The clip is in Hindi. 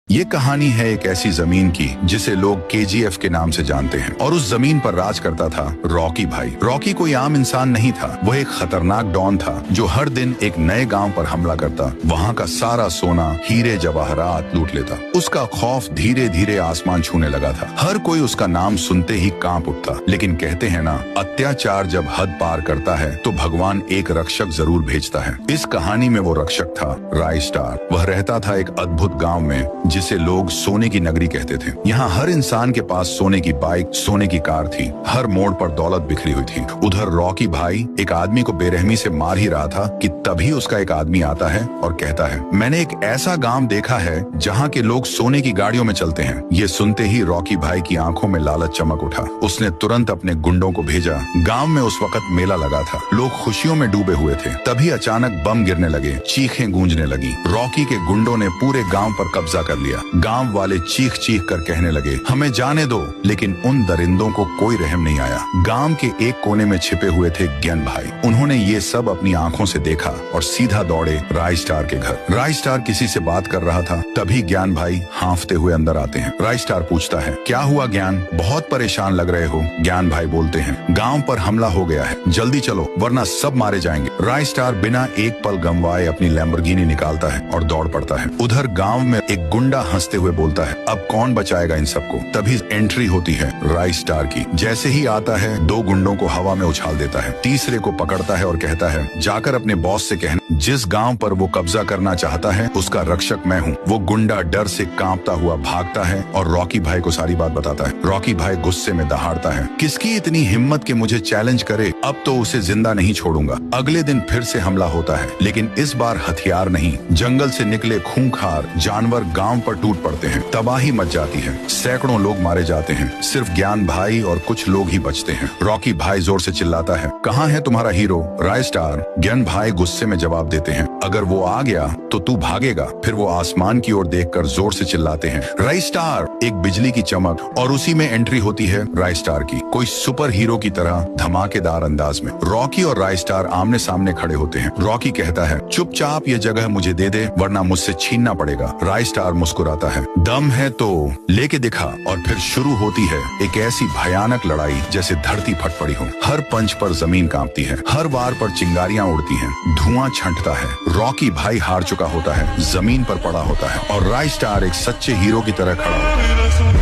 ये कहानी है एक ऐसी जमीन की जिसे लोग केजीएफ के नाम से जानते हैं और उस जमीन पर राज करता था रॉकी भाई। रॉकी कोई आम इंसान नहीं था, वह एक खतरनाक डॉन था जो हर दिन एक नए गांव पर हमला करता, वहां का सारा सोना, हीरे जवाहरात लूट लेता। उसका खौफ धीरे धीरे आसमान छूने लगा था। हर कोई उसका नाम सुनते ही कांप उठता। लेकिन कहते हैं ना, अत्याचार जब हद पार करता है तो भगवान एक रक्षक जरूर भेजता है। इस कहानी में वो रक्षक था राइस्टार। वह रहता था एक अद्भुत गाँव में जिसे लोग सोने की नगरी कहते थे। यहाँ हर इंसान के पास सोने की बाइक, सोने की कार थी। हर मोड़ पर दौलत बिखरी हुई थी। उधर रॉकी भाई एक आदमी को बेरहमी से मार ही रहा था कि तभी उसका एक आदमी आता है और कहता है, मैंने एक ऐसा गांव देखा है जहाँ के लोग सोने की गाड़ियों में चलते हैं। ये सुनते ही रॉकी भाई की आंखों में लालच चमक उठा। उसने तुरंत अपने गुंडों को भेजा। गाँव में उस वक्त मेला लगा था, लोग खुशियों में डूबे हुए थे। तभी अचानक बम गिरने लगे, चीखें गूंजने लगी। रॉकी के गुंडों ने पूरे गाँव पर कब्जा कर लिया। गांव वाले चीख चीख कर कहने लगे, हमें जाने दो। लेकिन उन दरिंदों को कोई रहम नहीं आया। गांव के एक कोने में छिपे हुए थे ज्ञान भाई। उन्होंने ये सब अपनी आंखों से देखा और सीधा दौड़े राइस्टार के घर। राइस्टार किसी से बात कर रहा था। तभी ज्ञान भाई हांफते हुए अंदर आते हैं। राइस्टार पूछता है, क्या हुआ ज्ञान? बहुत परेशान लग रहे हो। ज्ञान भाई बोलते हैं, गांव पर हमला हो गया है, जल्दी चलो वरना सब मारे जाएंगे। राइस्टार बिना एक पल गंवाए अपनी लैम्बोर्गिनी निकालता है और दौड़ पड़ता है। उधर गांव में एक गुंडा हंसते हुए बोलता है, अब कौन बचाएगा इन सबको? तभी एंट्री होती है राइस्टार की। जैसे ही आता है, दो गुंडों को हवा में उछाल देता है, तीसरे को पकड़ता है और कहता है, जाकर अपने बॉस से कहना जिस गांव पर वो कब्जा करना चाहता है उसका रक्षक मैं हूँ। वो गुंडा डर से कांपता हुआ भागता है और रॉकी भाई को सारी बात बताता है। रॉकी भाई गुस्से में दहाड़ता है, किसकी इतनी हिम्मत कि मुझे चैलेंज करे? अब तो उसे जिंदा नहीं छोड़ूंगा। अगले दिन फिर से हमला होता है, लेकिन इस बार हथियार नहीं, जंगल से निकले खूंखार जानवर गांव पर टूट पड़ते हैं। तबाही मच जाती है, सैकड़ों लोग मारे जाते हैं। सिर्फ ज्ञान भाई और कुछ लोग ही बचते हैं। रॉकी भाई जोर से चिल्लाता है, कहाँ है तुम्हारा हीरो राइस्टार? ज्ञान भाई गुस्से में जवाब देते हैं, अगर वो आ गया तो तू भागेगा। फिर वो आसमान की ओर देखकर जोर से चिल्लाते हैं, राइस्टार! एक बिजली की चमक और उसी में एंट्री होती है राइस्टार की, कोई सुपर हीरो की तरह धमाकेदार अंदाज में। रॉकी और राइस्टार आमने सामने खड़े होते हैं। रॉकी कहता है, चुपचाप ये जगह मुझे दे दे वरना मुझसे छीनना पड़ेगा। राइस्टार मुस्कुराता है, दम है तो लेके दिखा। और फिर शुरू होती है एक ऐसी भयानक लड़ाई जैसे धरती फट पड़ी हो। हर पंच पर जमीन कांपती है, हर वार पर चिंगारियां उड़ती हैं, धुआं छंटता है। रॉकी भाई हार चुका होता है, जमीन पर पड़ा होता है और राइस्टार एक सच्चे हीरो की तरह खड़ा होता है।